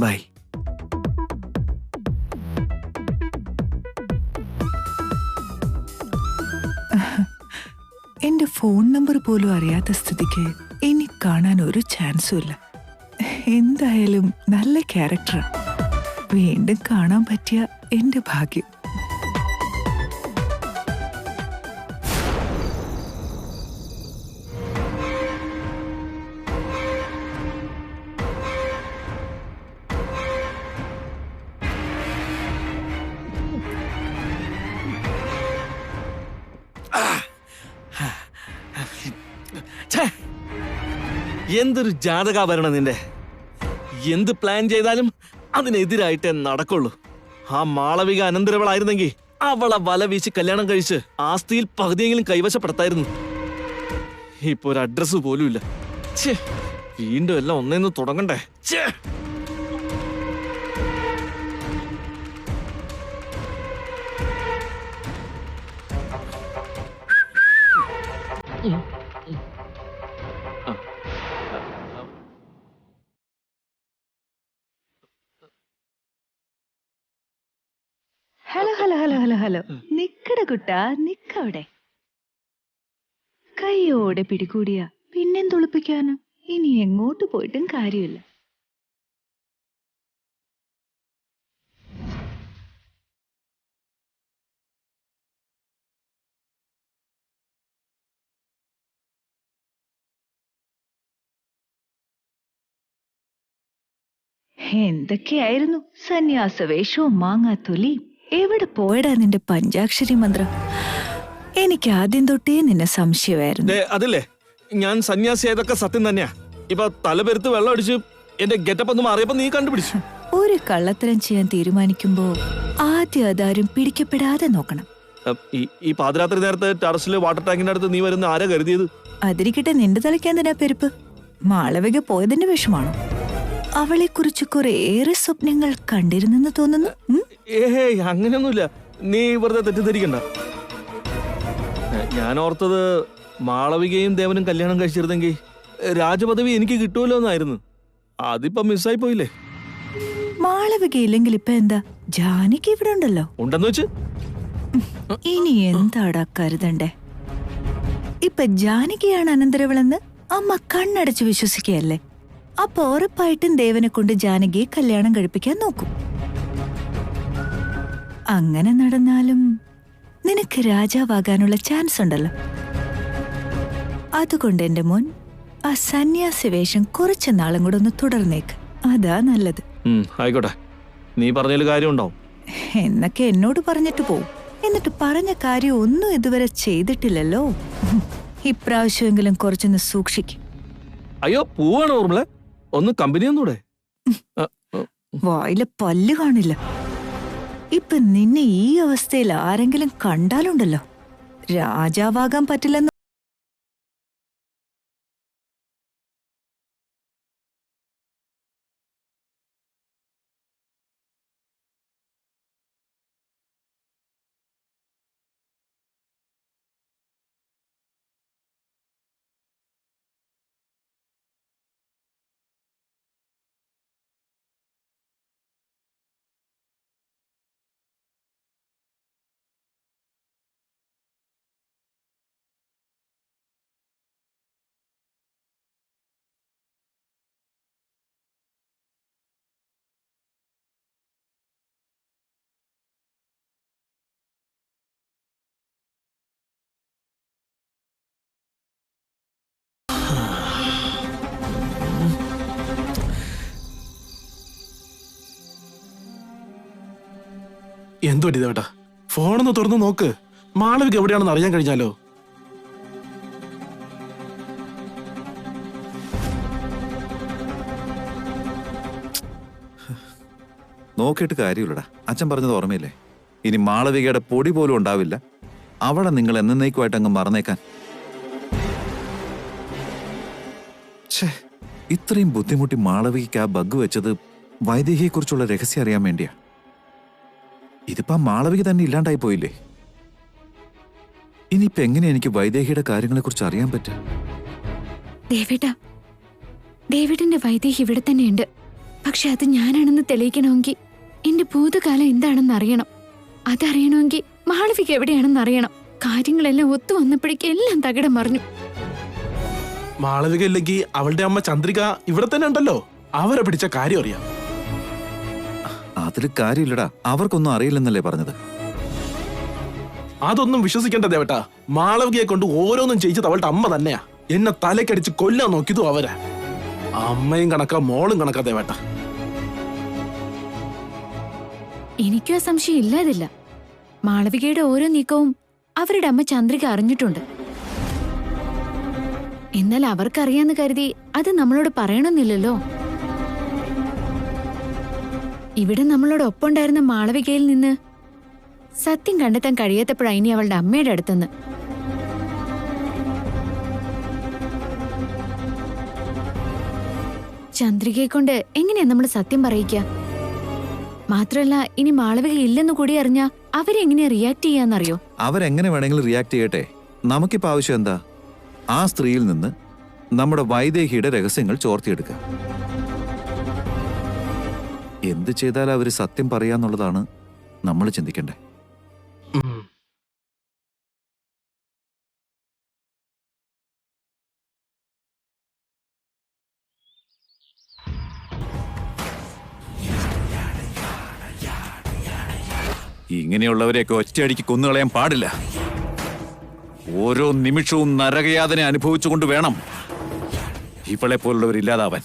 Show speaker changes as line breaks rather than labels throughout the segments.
By.
എന്റെ phone number പോലും അറിയാത്ത സ്ഥിതിക്ക് ഇനി കാണാൻ ഒരു ചാൻസും ഇല്ല. എന്തായാലും നല്ല ക്യാരക്ടറാ. വീണ്ടും കാണാൻ പറ്റിയ എന്റെ ഭാഗ്യം.
എന്തൊരു ജാതകാഭരണം നിന്റെ. എന്ത് പ്ലാൻ ചെയ്താലും അതിനെതിരായിട്ടേ നടക്കുള്ളൂ. ആ മാളവിക അനന്തരവളായിരുന്നെങ്കിൽ അവളെ വല വീശി കല്യാണം കഴിച്ച് ആസ്തിയിൽ പകുതിയെങ്കിലും കൈവശപ്പെടുത്തായിരുന്നു. ഇപ്പൊ ഒരു അഡ്രസ് പോലും ഇല്ല. വീണ്ടും എല്ലാം ഒന്നേന്ന് തുടങ്ങണ്ടേ.
Hello hello hello hello hello, നിക്കട കുട്ടാ, നിക്കവിടെ. കൈയോടെ പിടികൂടിയ പിന്നെന്തൊളിപ്പിക്കാനും. ഇനി എങ്ങോട്ട് പോയിട്ടും കാര്യമില്ല. എന്തൊക്കെയായിരുന്നു സന്യാസവേഷവും മാങ്ങാത്തൊലിയും. എവിടെ പോയടാ നിന്റെ പഞ്ചാക്ഷരി മന്ത്രം? എനിക്ക് ആദ്യം തൊട്ടേ നിന്നെ സംശയമായിരുന്നു.
അതില്ലേ, ഞാൻ സന്യാസിയായതൊക്കെ സത്യം തന്നെയാ. ഇപ്പൊ തലപെരുത്ത് വെള്ളം അടിച്ച് എന്റെ ഗെറ്റപ്പ് ഒന്ന് മാറിയപ്പോ നീ കണ്ടുപിടിച്ചു.
ഒരു കള്ളത്തരം ചെയ്യാൻ തീരുമാനിക്കുമ്പോ ആദ്യം അതാരും പിടിക്കപ്പെടാതെ നോക്കണം.
ഈ പാതിരാത്രി നേരത്തെ ടെറസിലെ വാട്ടർ ടാങ്കിന്റെ അടുത്ത് നീ വരുന്ന ആരാ കരുതിയത്?
അതിരിക്കട്ടെ, നിന്റെ തലയ്ക്കാൻ തന്നെ പെരുപ്പ്. മാളവിക പോയതിന്റെ വിഷമാണോ? അവളെ കുറിച്ച് കുറേയേറെ സ്വപ്നങ്ങൾ കണ്ടിരുന്നെന്ന് തോന്നുന്നു.
ഏഹേ, അങ്ങനെയൊന്നുമില്ല. നീ വെറുതെ തെറ്റിദ്ധരിക്കണ്ട. ഞാൻ ഓർത്തത് മാളവികയും ദേവനും കല്യാണം കഴിച്ചിരുന്നെങ്കിൽ രാജപദവി എനിക്ക് കിട്ടുമല്ലോ എന്നായിരുന്നു. അതിപ്പോ മിസ്സായി പോയില്ലേ.
മാളവിക ഇല്ലെങ്കിൽ ഇപ്പൊ എന്താ, ജാനകി ഇവിടെ ഉണ്ടല്ലോ.
ഉണ്ടെന്ന് വെച്ച്
ഇനി എന്താടാ കരുതണ്ടേ? ഇപ്പൊ ജാനകിയാണ് അനന്തരവളെന്ന് അമ്മ കണ്ണടച്ച് വിശ്വസിക്കുകയല്ലേ. അപ്പൊ ഉറപ്പായിട്ടും ദേവനെ കൊണ്ട് ജാനകിയെ കല്യാണം കഴിപ്പിക്കാൻ നോക്കും. അങ്ങനെ നടന്നാലും നിനക്ക് രാജാവാകാനുള്ള ചാൻസ് ഉണ്ടല്ലോ. അതുകൊണ്ട് എന്റെ മോൻ, ആ സന്യാസി വേഷം കുറച്ചു നാളും കൂടെ ഒന്ന് തുടർന്നേക്ക്. അതാ നല്ലത്.
ആയിക്കോട്ടെ, നീ പറഞ്ഞതിൽ കാര്യമുണ്ടാവും
എന്നൊക്കെ എന്നോട് പറഞ്ഞിട്ട് പോവും. എന്നിട്ട് പറഞ്ഞ കാര്യം ഒന്നും ഇതുവരെ ചെയ്തിട്ടില്ലല്ലോ. ഇപ്രാവശ്യമെങ്കിലും കുറച്ചൊന്ന് സൂക്ഷിക്കും.
അയ്യോ, പോവാണ് ഓർമ്മളെ. ഒന്ന് കമ്പനി ഒന്നൂടെ.
വായിലെ പല്ല് കാണില്ല. ഇപ്പൊ നിന്നെ ഈ അവസ്ഥയിൽ ആരെങ്കിലും കണ്ടാലുണ്ടല്ലോ, രാജാവാകാൻ പറ്റില്ലെന്ന്.
എന്തോ ഇതേട്ടാ, ഫോണൊന്ന് തുറന്നു നോക്ക്. മാളവിക എവിടെയാണെന്ന് അറിയാൻ കഴിഞ്ഞാലോ?
നോക്കിയിട്ട് കാര്യമില്ലടാ. അച്ഛൻ പറഞ്ഞത് ഓർമ്മയില്ലേ? ഇനി മാളവികയുടെ പൊടി പോലും ഉണ്ടാവില്ല. അവളെ നിങ്ങൾ എന്നേക്കുമായിട്ട് അങ്ങ് മറന്നേക്കാൻ. ഇത്രയും ബുദ്ധിമുട്ടി മാളവികയ്ക്ക് ആ ബഗ് വെച്ചത് വൈദേഹിയെക്കുറിച്ചുള്ള രഹസ്യം അറിയാൻ വേണ്ടിയാ. ഇതിപ്പോ മാളവിക തന്നെ ഇല്ലാണ്ടായി പോയില്ലേ? ഇനിയിപ്പോ എങ്ങനെയാ എനിക്ക് വൈദേഹിയുടെ കാര്യങ്ങളെ കുറിച്ച് അറിയാൻ പറ്റുക?
ഡേവിഡിന്റെ വൈദേഹി ഇവിടെ തന്നെയുണ്ട്. പക്ഷെ അത് ഞാനാണെന്ന് തെളിയിക്കണമെങ്കിൽ എന്റെ ഭൂതകാലം എന്താണെന്ന് അറിയണം. അതറിയണമെങ്കിൽ മാളവിക എവിടെയാണെന്ന് അറിയണം. കാര്യങ്ങളെല്ലാം ഒത്തു വന്നപ്പോഴേക്ക് എല്ലാം തകിടം മറിഞ്ഞു.
മാളവിക ഇല്ലെങ്കിൽ അവളുടെ അമ്മ ചന്ദ്രിക ഇവിടെ തന്നെ ഉണ്ടല്ലോ. അവരെ പിടിച്ച കാര്യം അറിയാം.
അതിൽ കാര്യമില്ലടാ, അവർക്കൊന്നും അറിയില്ലെന്നല്ലേ പറഞ്ഞത്.
അതൊന്നും വിശ്വസിക്കേണ്ട ദേവട്ടാ. മാളവികയെ കൊണ്ട് ഓരോന്നും ചെയ്യിച്ചത് അവളുടെ അമ്മ തന്നെയാ. എന്നെ തലക്കടിച്ച് കൊല്ലാൻ നോക്കിയതും അവരാ. അമ്മയും കണക്കാ, മോളും കണക്കാ ദേവട്ടാ.
എനിക്കും ആ സംശയം ഇല്ലാതില്ല. മാളവികയുടെ ഓരോ നീക്കവും അവരുടെ അമ്മ ചന്ദ്രിക അറിഞ്ഞിട്ടുണ്ട്. എന്നാൽ അവർക്കറിയാന്ന് കരുതി അത് നമ്മളോട് പറയണമെന്നില്ലല്ലോ. ഇവിടെ നമ്മളോട് ഒപ്പമുണ്ടായിരുന്ന മാളവികയിൽ നിന്ന് സത്യം കണ്ടെത്താൻ കഴിയാത്തപ്പോഴാ ഇനി അവളുടെ അമ്മയുടെ അടുത്തുനിന്ന്. ചന്ദ്രികയെ കൊണ്ട് എങ്ങനെയാ നമ്മൾ സത്യം പറയിക്കുക? മാത്രല്ല ഇനി മാളവിക ഇല്ലെന്ന് കൂടി അറിഞ്ഞാ അവരെങ്ങനെയാ റിയാക്ട് ചെയ്യാന്നറിയോ?
അവരെങ്ങനെ വേണമെങ്കിലും റിയാക്ട് ചെയ്യട്ടെ. നമുക്കിപ്പോ ആവശ്യം എന്താ? ആ സ്ത്രീയിൽ നിന്ന് നമ്മുടെ വൈദേഹിയുടെ രഹസ്യങ്ങൾ ചോർത്തിയെടുക്കുക. എന്ത് ചെയ്താൽ അവര് സത്യം പറയാന്നുള്ളതാണ് നമ്മൾ ചിന്തിക്കണ്ടേ. ഇങ്ങനെയുള്ളവരെയൊക്കെ ഒറ്റയടിക്ക് കൊന്നുകളയാൻ പാടില്ല. ഓരോ നിമിഷവും നരകയാതന അനുഭവിച്ചുകൊണ്ട് വേണം ഇവളെ പോലുള്ളവരില്ലാതാവാൻ.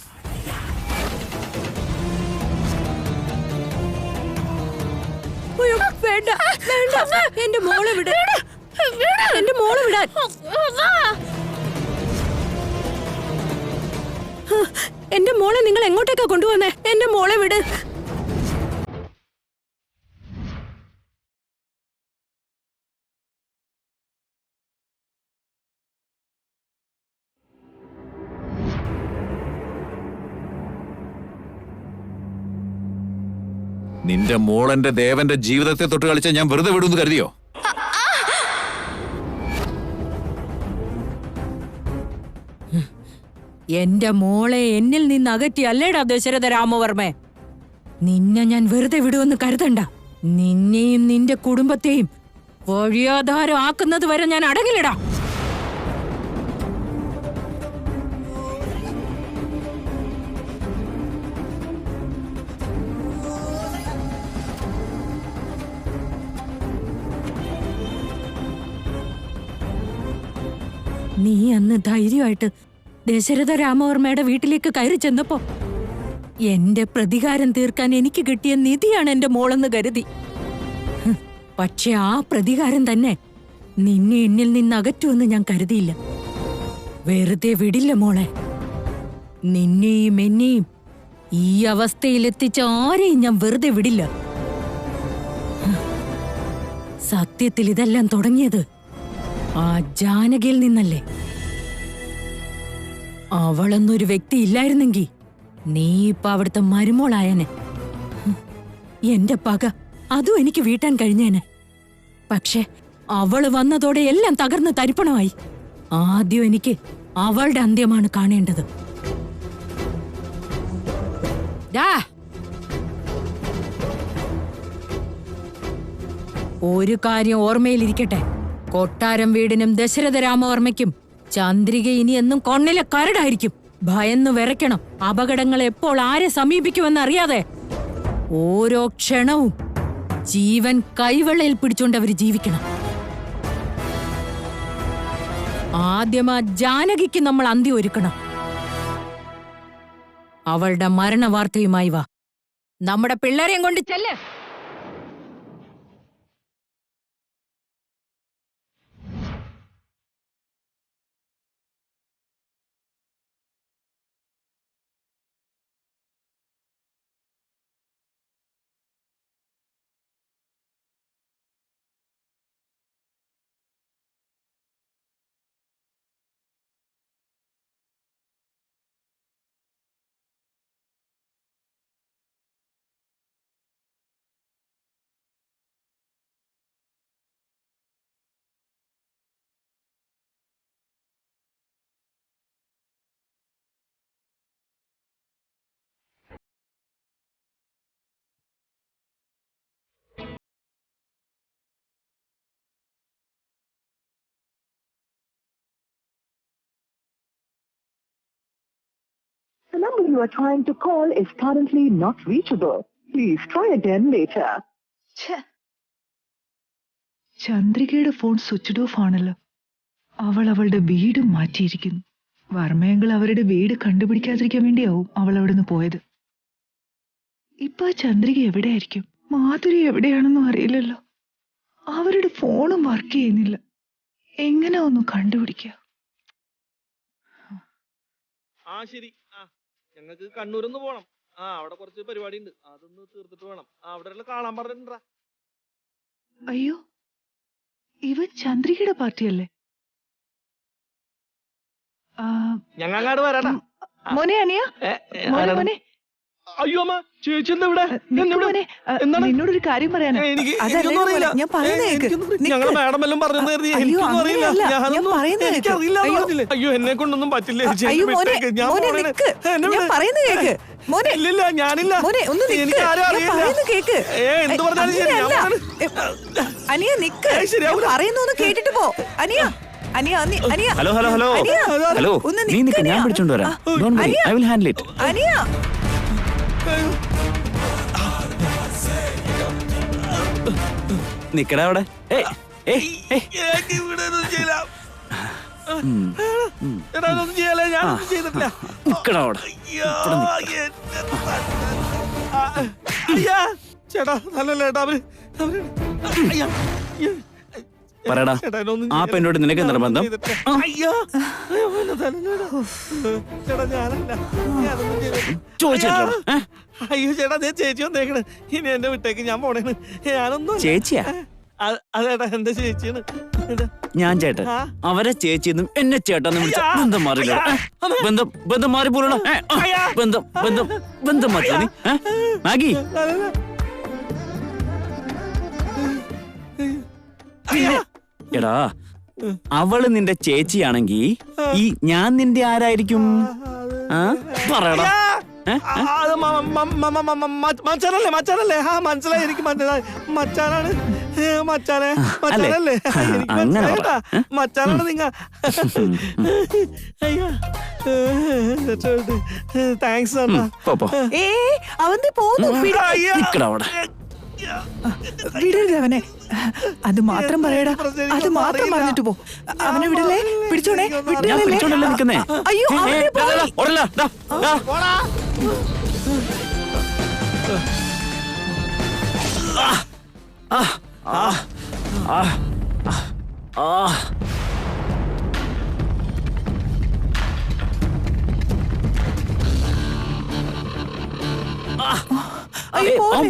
വേണ്ട വേണ്ട, എന്റെ മോളെ വിട, എന്റെ മോളെ വിടാൻ. എന്റെ മോളെ നിങ്ങൾ എങ്ങോട്ടേക്കാ കൊണ്ടുവന്നേ? എന്റെ മോളെ വിട്.
നിന്റെ മോളന്റെ ദേവന്റെ ജീവിതത്തെ തൊട്ട് കളിച്ച ഞാൻ വെറുതെ വിടുമെന്ന് കരുതിയോ?
എന്റെ മോളെ എന്നിൽ നിന്ന് അകറ്റിയല്ലേടാ ദശരഥ രാമവർമ്മേ. നിന്നെ ഞാൻ വെറുതെ വിടുമെന്ന് കരുതണ്ട. നിന്നെയും നിന്റെ കുടുംബത്തെയും വഴിയാധാരം ആക്കുന്നത് വരെ ഞാൻ അടങ്ങില്ലടാ. നീ അന്ന് ധൈര്യമായിട്ട് ദശരഥ രാമവർമ്മയുടെ വീട്ടിലേക്ക് കയറി ചെന്നപ്പോ എന്റെ പ്രതികാരം തീർക്കാൻ എനിക്ക് കിട്ടിയ നിധിയാണ് എന്റെ മോളെന്ന് കരുതി. പക്ഷെ ആ പ്രതികാരം തന്നെ നിന്നെ എന്നിൽ നിന്ന് അകറ്റുമെന്ന് ഞാൻ കരുതിയില്ല. വെറുതെ വിടില്ല മോളെ. നിന്നെയും എന്നെയും ഈ അവസ്ഥയിലെത്തിച്ച ആരെയും ഞാൻ വെറുതെ വിടില്ല. സത്യത്തിൽ ഇതെല്ലാം തുടങ്ങിയത് ആ ജാനകിയിൽ നിന്നല്ലേ? അവളെന്നൊരു വ്യക്തി ഇല്ലായിരുന്നെങ്കിൽ നീ ഇപ്പൊ അവിടുത്തെ മരുമോളായനെ. എന്റെ പക അതും എനിക്ക് വീട്ടാൻ കഴിഞ്ഞേനെ. പക്ഷെ അവള് വന്നതോടെ എല്ലാം തകർന്ന് തരിപ്പണമായി. ആദ്യം എനിക്ക് അവളുടെ അന്ത്യമാണ് കാണേണ്ടത്. ഒരു കാര്യം ഓർമ്മയിലിരിക്കട്ടെ. കൊട്ടാരം വീടിനും ദശരഥ രാമവർമ്മയ്ക്കും ചന്ദ്രിക ഇനി എന്നും കൊണ്ണിലെ കരടായിരിക്കും. ഭയന്നു വിറയ്ക്കണം. അപകടങ്ങൾ എപ്പോൾ ആരെ സമീപിക്കുമെന്ന് അറിയാതെ ഓരോ ക്ഷണവും ജീവൻ കൈവെള്ളയിൽ പിടിച്ചുകൊണ്ട് അവര് ജീവിക്കണം. ആദ്യം ആ ജാനകിക്ക് നമ്മൾ അന്ത്യം ഒരുക്കണം. അവളുടെ മരണവാർത്തയുമായി വാ. നമ്മുടെ പിള്ളേരെയും കൊണ്ട് ചെല്ല്.
The number you are trying to call is currently not reachable. Please try again later.
ചന്ദ്രികയുടെ ഫോൺ സ്വിച്ച്ഡ് ഓഫ് ആണല്ലോ. അവൾ അവളുടെ വീട് മാറ്റിയിരിക്കുന്നു. വർമ്മയെങ്കിൽ അവരുടെ വീട് കണ്ടുപിടിക്കാതിരിക്കാൻ വേണ്ടിയാവും അവൾ അവിടെ നിന്ന് പോയത്. ഇപ്പൊ ആ ചന്ദ്രിക എവിടെയായിരിക്കും? മാധുരി എവിടെയാണെന്നും അറിയില്ലല്ലോ. അവരുടെ ഫോണും വർക്ക് ചെയ്യുന്നില്ല. എങ്ങനെ ഒന്ന് കണ്ടുപിടിക്കുക?
ആ ശരി, ഞങ്ങൾക്ക് കണ്ണൂരൊന്ന് പോണം. അവിടെ കുറച്ച് പരിപാടി ഉണ്ട്, അതൊന്ന് തീർത്തിട്ട് വേണം. അവിടെ കാണാൻ പറഞ്ഞിട്ടുണ്ടാ.
അയ്യോ, ഇവൻ ചന്ദ്രികയുടെ പാർട്ടിയല്ലേ?
ഞങ്ങൾ അങ്ങാട് വരാടാ.
മോനെ അനിയ, മോനെ മോനെ.
അയ്യോ അമ്മ, ചേച്ചി എന്താ ഇവിടെ?
നിന്നോടൊരു കാര്യം പറയാനാ. ഞാൻ
ഞങ്ങൾ മാഡം എല്ലാം പറഞ്ഞു. അയ്യോ, എന്നെ കൊണ്ടൊന്നും പറ്റില്ല. ഇല്ലില്ല, ഞാനില്ല. എനിക്ക് ആരും അറിയില്ല. എന്ത് പറഞ്ഞാലും
അനിയ നിക്ക്, പറയുന്നു കേട്ടിട്ട് പോ. അനിയ
ഹലോ ഹലോ ഹലോ ഹലോ, നീ നിക്ക്, ഞാൻ പിടിച്ചോണ്ട് വരാം. Don't worry, I will handle it.
അനിയ
നിക്കടാ അവിടെ. നിക്കടാ അവിടെ.
ചേട്ടാ നല്ലല്ലേട്ടാ
പറയടാ, ആ പെണ്ണോട് നിനക്ക് നിർബന്ധം? ചോദിച്ചിട്ടോ?
അയ്യോ ചേട്ടാ, ഞാൻ ചേച്ചി വന്നേക്കണ്. ഇനി എന്റെ വിട്ടേക്ക്, ഞാൻ പോണേണ്. ഞാനൊന്നും
ചേച്ചിയാ?
അതേട്ടാ, എന്റെ ചേച്ചിയാണ്.
ഞാൻ ചേട്ടൻ, അവരെ ചേച്ചിയെന്നും എന്നെ ചേട്ടനും വിളിച്ച ബന്ധം മാറില്ല. ബന്ധം മാറിപ്പോലോ. ബന്ധം മാറ്റി നീ മാഗി. എടാ, അവള് നിന്റെ ചേച്ചിയാണെങ്കി ഈ ഞാൻ നിന്റെ ആരായിരിക്കും? പറയടാ.
മച്ചാനല്ലേ? മച്ചാനല്ലേ? മനസ്സിലായി, എനിക്ക് മനസ്സിലായി. മച്ചാനാണ്. മച്ചാനല്ലേ? മച്ചാനാണ് നിങ്ങ. അയ്യോ, താങ്ക്സ് അണ്ണാ.
അവന്റെ പോന്നു. വിടരുതവനെ. അത് മാത്രം പറയടാ, അത് മാത്രം പറഞ്ഞിട്ട് പോ. അവനെ വിടല്ലേ? പിടിച്ചോണേ.
പിടിച്ചോണ്ടല്ലേ നിക്കുന്നേ?
അയ്യോ,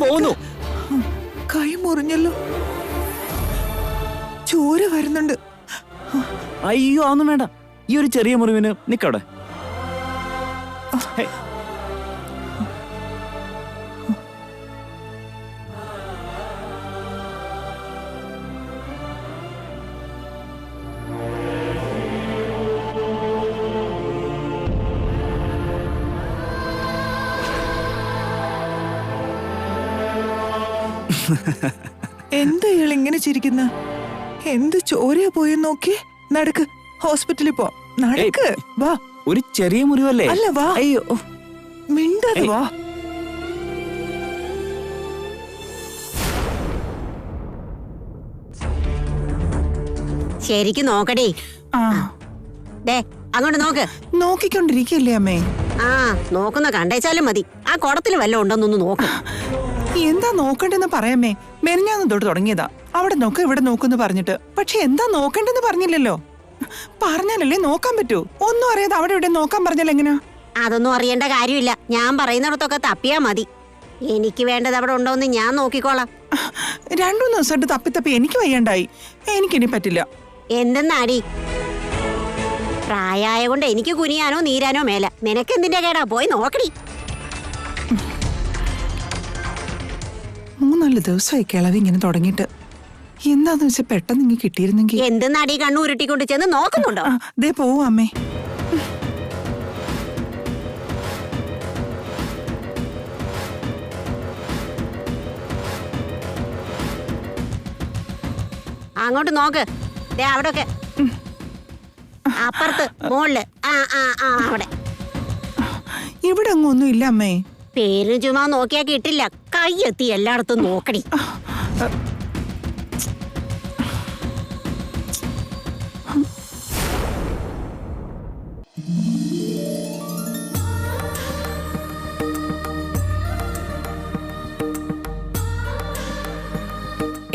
പോകുന്നു.
കൈ മുറിഞ്ഞല്ലോ, ചോര വരുന്നുണ്ട്.
അയ്യോ, ഒന്നും വേണ്ട. ഈ ഒരു ചെറിയ മുറിവിന് നിക്കവിടെ.
എന്താ ഇയാൾ ഇങ്ങനെ ചിരിക്കുന്ന? എന്ത് ചോരയാ പോയെന്ന് നോക്കി. നടക്ക്, ഹോസ്പിറ്റലിൽ പോ. നടക്ക്, വാ.
ഒരു ചെറിയ മുറിവല്ലേ?
അല്ല, വാ.
അയ്യോ,
മിണ്ടാതെ വാ.
ശരിക്കും നോക്കടേ. ദേ, അങ്ങോട്ട് നോക്ക്.
നോക്കിക്കൊണ്ടിരിക്കല്ലേ അമ്മേ?
നോക്കുന്ന കണ്ടേച്ചാലും മതി. ആ കുടത്തിൽ വല്ലതും ഉണ്ടോന്നൊന്ന് നോക്ക്.
എന്താ നോക്കണ്ടെന്ന് പറയാമേ? മെനഞ്ഞാന്ന് തൊട്ട് തുടങ്ങിയതാ. അവിടെ നോക്ക്, ഇവിടെ നോക്കെന്ന് പറഞ്ഞിട്ട്. പക്ഷെ എന്താ നോക്കണ്ടെന്ന് പറഞ്ഞില്ലല്ലോ. പറഞ്ഞാലല്ലേ നോക്കാൻ പറ്റൂ. ഒന്നും അറിയാതെ അവിടെ ഇവിടെ നോക്കാൻ പറഞ്ഞാൽ എങ്ങനെയാ?
അതൊന്നും അറിയേണ്ട കാര്യമില്ല. ഞാൻ പറയുന്നിടത്തൊക്കെ തപ്പിയാ മതി. എനിക്ക് വേണ്ടത് അവിടെ ഉണ്ടോന്ന് ഞാൻ നോക്കിക്കോളാം.
2-3 ദിവസമായിട്ട് തപ്പി എനിക്ക് വയ്യണ്ടായി. എനിക്കിനി പറ്റില്ല.
എന്തെന്നാടി? പ്രായമായ കൊണ്ട് എനിക്ക് കുനിയാനോ നീരാനോ മേല. നിനക്കെന്തിന്റെ കേടാ? പോയി നോക്കടി.
3-4 ദിവസമായി കിളവി ഇങ്ങനെ തുടങ്ങിയിട്ട്. എന്താന്ന് വെച്ചാൽ പെട്ടെന്ന് ഇങ്ങനെ കിട്ടിയിരുന്നെങ്കിൽ.
എന്തെന്നാടി കണ്ണു ഉരുട്ടിക്കൊണ്ട് ചെന്ന് നോക്കുന്നുണ്ടോ?
ദേ പോവും അമ്മേ.
അങ്ങോട്ട് നോക്ക്. ദേ അവിടൊക്കെ, അപ്പുറത്ത്, മുകളില്. അവിടെ
ഇവിടെ അങ്ങ് ഒന്നും ഇല്ല അമ്മേ.
പേരും ചുമ്മാ നോക്കിയാ കിട്ടില്ല, കൈയെത്തി എല്ലായിടത്തും നോക്കടി.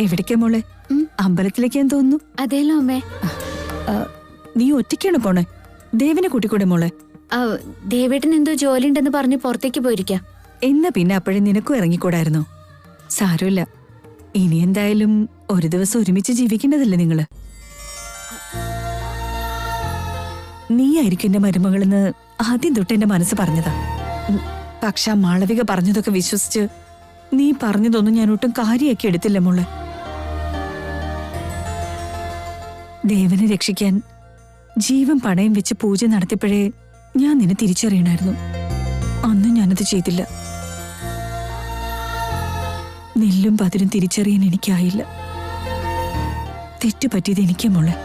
എവിടേക്കാ മോളെ? അമ്പലത്തിലേക്കാന്ന് തോന്നുന്നു.
അതേലോ അമ്മേ.
നീ ഒറ്റയ്ക്കാണ് പോണേ? ദേവിനെ കൂട്ടിക്കൂടെ മോളെ?
ദേവേട്ടൻ എന്തോ ജോലി ഉണ്ടെന്ന് പറഞ്ഞ് പുറത്തേക്ക് പോയിരിക്കാം.
എന്നാ പിന്നെ അപ്പോഴേ നിനക്കും ഇറങ്ങിക്കൂടായിരുന്നോ? സാരമില്ല, ഇനി എന്തായാലും ഒരു ദിവസം ഒരുമിച്ച് ജീവിക്കേണ്ടതല്ലേ നിങ്ങള്? നീയായിരിക്കും എന്റെ മരുമകളെന്ന് ആദ്യം തൊട്ട് എന്റെ മനസ്സ് പറഞ്ഞതാ. പക്ഷെ മാളവിക പറഞ്ഞതൊക്കെ വിശ്വസിച്ച് നീ പറഞ്ഞതൊന്നും ഞാൻ ഒട്ടും കാര്യമാക്കി എടുത്തില്ല മോളെ. ദേവനെ രക്ഷിക്കാൻ ജീവൻ പണയം വെച്ച് പൂജ നടത്തിയപ്പോഴേ ഞാൻ നിന്നെ തിരിച്ചറിയണമായിരുന്നു. അന്ന് ഞാനത് ചെയ്തില്ല. നെല്ലും പതിരും തിരിച്ചറിയാൻ എനിക്കായില്ല. തെറ്റുപറ്റിയത് എനിക്കാ മോളെ.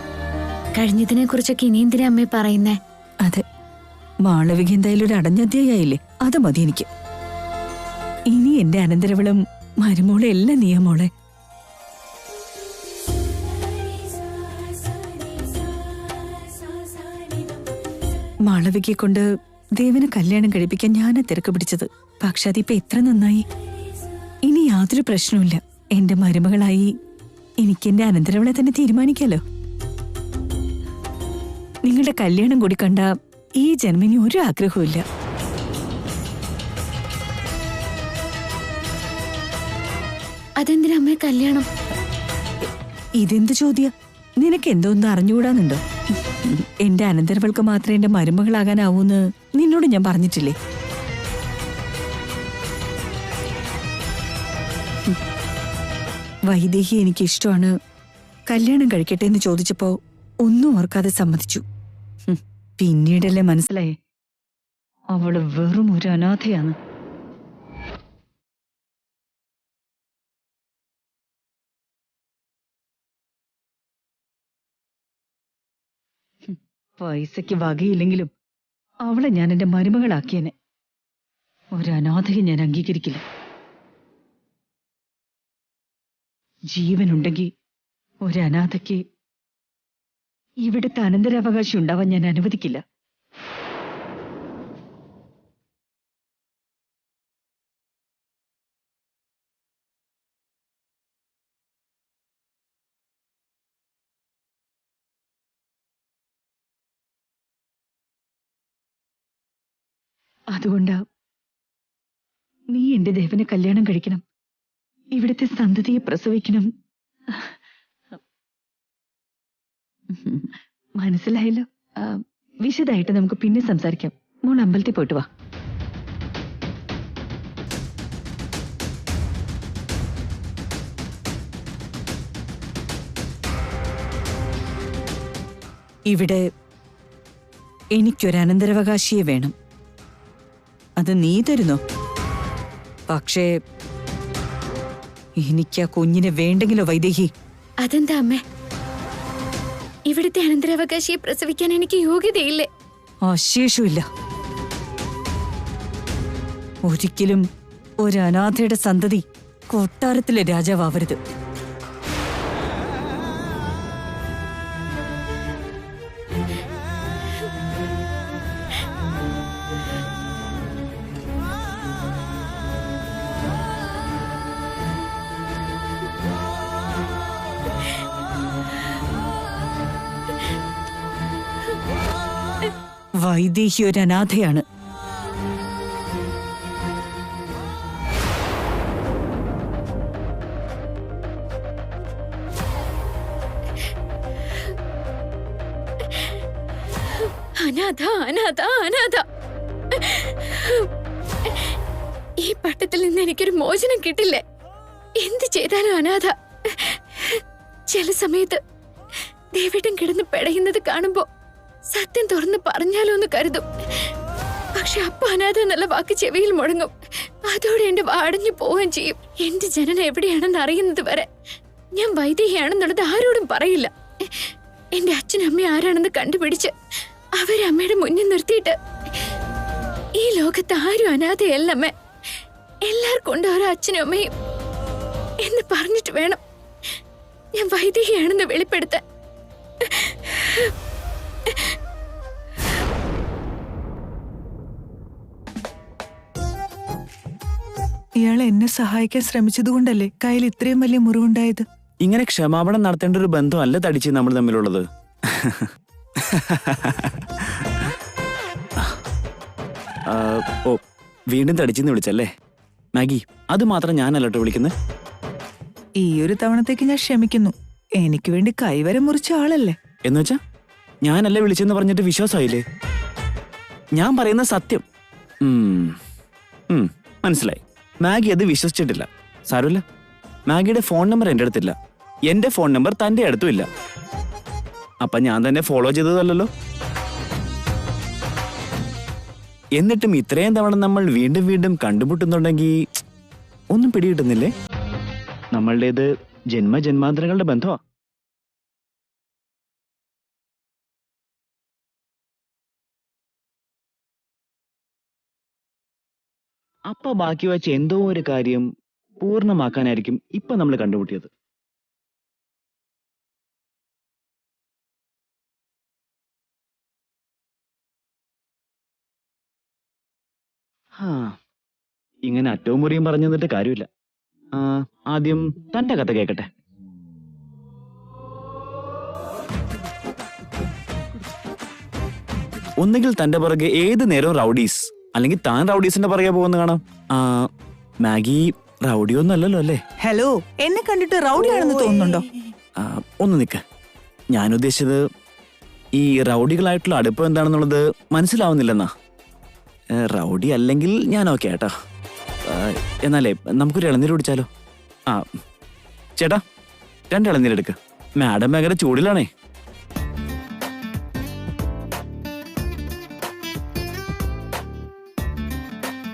കഴിഞ്ഞതിനെ കുറിച്ചൊക്കെ ഇനി എന്തിനാ അമ്മേ പറയുന്നേ?
അതെ, മാളവിക എന്തായാലും ഒരു അടഞ്ഞധ്യായായില്ലേ, അത് മതി എനിക്ക്. ഇനി എന്റെ അനന്തരവളും മരുമോളെ എല്ലാം നീയാ മോളെ. മാളവികയെ കൊണ്ട് ദേവനെ കല്യാണം കഴിപ്പിക്കാൻ ഞാനാ തിരക്ക് പിടിച്ചത്. പക്ഷെ അതിപ്പോ എത്ര നന്നായി. ഇനി യാതൊരു പ്രശ്നവുമില്ല. എന്റെ മരുമകളായി എനിക്ക് എന്റെ അനന്തരവളെ തന്നെ തീരുമാനിക്കാലോ. നിങ്ങളുടെ കല്യാണം കൂടി കണ്ട ഈ ജന്മിനി ഒരു ആഗ്രഹവും ഇല്ല.
അതെന്തിനാ അമ്മേ കല്യാണം?
ഇതെന്ത് ചോദ്യ? നിനക്ക് എന്തോന്ന് അറിഞ്ഞുകൂടാന്നുണ്ടോ? എന്റെ അനന്തരവൾക്ക് മാത്രമേ എന്റെ മരുമകളാകാനാവൂന്ന് നിന്നോട് ഞാൻ പറഞ്ഞിട്ടില്ലേ? വൈദേഹി എനിക്ക് ഇഷ്ടമാണ്, കല്യാണം കഴിക്കട്ടെ എന്ന് ചോദിച്ചപ്പോ ഒന്നും ഓർക്കാതെ സമ്മതിച്ചു. പിന്നീടല്ലേ മനസ്സിലായേ അവള് വെറും ഒരു അനാഥയാണ്. പൈസയ്ക്ക് വകയില്ലെങ്കിലും അവളെ ഞാൻ എന്റെ മരുമകളാക്കിയനെ. ഒരു അനാഥയെ ഞാൻ അംഗീകരിക്കില്ല. ജീവനുണ്ടെങ്കിൽ ഒരു അനാഥയ്ക്ക് ഇവിടുത്തെ അനന്തരാവകാശം ഉണ്ടാവാൻ ഞാൻ അനുവദിക്കില്ല. അതുകൊണ്ടാ നീ എന്റെ ദേവനെ കല്യാണം കഴിക്കണം, ഇവിടുത്തെ സന്തതിയെ പ്രസവിക്കണം. മനസ്സിലായല്ലോ. വിശദമായിട്ട് നമുക്ക് പിന്നെ സംസാരിക്കാം. മോൾ അമ്പലത്തിൽ പോയിട്ട് വാ. ഇവിടെ എനിക്കൊരു അനന്തരാവകാശിയെ വേണം. അത് നീ തരുന്നോ? പക്ഷേ എനിക്ക് ആ കുഞ്ഞിനെ വേണ്ടെങ്കിലോ വൈദേഹി?
അതെന്താ അമ്മേ? ഇവിടുത്തെ അനന്തരാവകാശിയെ പ്രസവിക്കാൻ എനിക്ക് യോഗ്യതയില്ലേ?
അശേഷമില്ല. ഒരിക്കലും ഒരു അനാഥയുടെ സന്തതി കൊട്ടാരത്തിലെ രാജാവരുത്. വൈദേഹി ഒരു അനാഥയാണ്.
അനാഥ അനാഥ അനാഥ. ഈ പട്ടത്തിൽ നിന്ന് എനിക്കൊരു മോചനം കിട്ടില്ലേ? എന്ത് ചെയ്താലും അനാഥ. ചില സമയത്ത് ദേവേട്ടൻ കിടന്ന് പെടയുന്നത് കാണുമ്പോ സത്യം തുറന്ന് പറഞ്ഞാലോ എന്ന് കരുതും. പക്ഷെ അപ്പൊ അനാഥ എന്നുള്ള വാക്ക് ചെവിയിൽ മുഴങ്ങും. അതോടെ എന്റെ വാടഞ്ഞു പോവുകയും ചെയ്യും. എന്റെ ജനനം എവിടെയാണെന്ന് അറിയുന്നത് വരെ ഞാൻ വൈദേഹിയാണെന്നുള്ളത് ആരോടും പറയില്ല. എന്റെ അച്ഛനും അമ്മയും ആരാണെന്ന് കണ്ടുപിടിച്ച് അവരെ അമ്മയുടെ മുന്നിൽ നിർത്തിയിട്ട് ഈ ലോകത്ത് ആരും അനാഥയല്ലമ്മേ. എല്ലാവർക്കും ഉണ്ട് ഓരോ അച്ഛനും അമ്മയും എന്ന് പറഞ്ഞിട്ട് വേണം ഞാൻ വൈദികയാണെന്ന് വെളിപ്പെടുത്താൻ.
ഇയാൾ എന്നെ സഹായിക്കാൻ ശ്രമിച്ചതുകൊണ്ടല്ലേ കയ്യിൽ ഇത്രയും വലിയ മുറിവുണ്ടായത്?
ഇങ്ങനെ ക്ഷമാപണം നടത്തേണ്ട ഒരു ബന്ധമല്ല തടിച്ച് നമ്മൾ തമ്മിലുള്ളത്. ഓ, വീണ്ടും തടിച്ചെന്ന് വിളിച്ചല്ലേ മാഗി? അത് മാത്രം ഞാനല്ലോ വിളിക്കുന്നത്.
ഈ ഒരു തവണത്തേക്ക് ഞാൻ ക്ഷമിക്കുന്നു. എനിക്ക് വേണ്ടി കൈവരെ മുറിച്ച ആളല്ലേ.
എന്ന് വെച്ചാ ഞാനല്ലേ വിളിച്ചെന്ന് പറഞ്ഞിട്ട് വിശ്വാസമായില്ലേ? ഞാൻ പറയുന്ന സത്യം. മനസ്സിലായി. മാഗി അത് വിശ്വസിച്ചിട്ടില്ല. സാരമില്ല, മാഗിയുടെ ഫോൺ നമ്പർ എൻ്റെ അടുത്തില്ല, എന്റെ ഫോൺ നമ്പർ തന്റെ അടുത്തും ഇല്ല. അപ്പൊ ഞാൻ തന്നെ ഫോളോ ചെയ്തതല്ലോ. എന്നിട്ടും ഇത്രയും തവണ നമ്മൾ വീണ്ടും വീണ്ടും കണ്ടുമുട്ടുന്നുണ്ടെങ്കിൽ ഒന്നും പിടികിട്ടുന്നില്ലേ? നമ്മളുടേത് ജന്മജന്മാന്തരങ്ങളുടെ ബന്ധമാ. അപ്പൊ ബാക്കി വെച്ച എന്തോ ഒരു കാര്യം പൂർണ്ണമാക്കാനായിരിക്കും ഇപ്പൊ നമ്മൾ കണ്ടുമുട്ടിയത്. ഇങ്ങനെ അറ്റവും മുറിയും പറഞ്ഞു തന്നിട്ട് കാര്യമില്ല. ആദ്യം തന്റെ കഥ കേക്കട്ടെ. ഒന്നുകിൽ തന്റെ പുറകെ ഏത് നേരവും റൗഡീസ്, അല്ലെങ്കിൽ താൻ റൗഡീസിന്റെ പുറകെ പോകുന്ന കാണാം. മാഗി റൗഡിയൊന്നും അല്ലല്ലോ അല്ലേ?
ഹലോ, എന്നെ കണ്ടിട്ട് റൗഡിയാണെന്ന് തോന്നുന്നുണ്ടോ?
ഒന്ന് നിക്ക. ഞാൻ ഉദ്ദേശിച്ചത് ഈ റൗഡികളായിട്ടുള്ള അടുപ്പം എന്താണെന്നുള്ളത് മനസ്സിലാവുന്നില്ലെന്നാ. റൗഡി അല്ലെങ്കിൽ ഞാൻ ഓക്കെ ഏട്ടാ. എന്നാലേ നമുക്കൊരു ഇളനീര് കുടിച്ചാലോ? ചേട്ടാ 2 ഇളനീരെടുക്ക. മാഡം ഭയങ്കര ചൂടിലാണേ.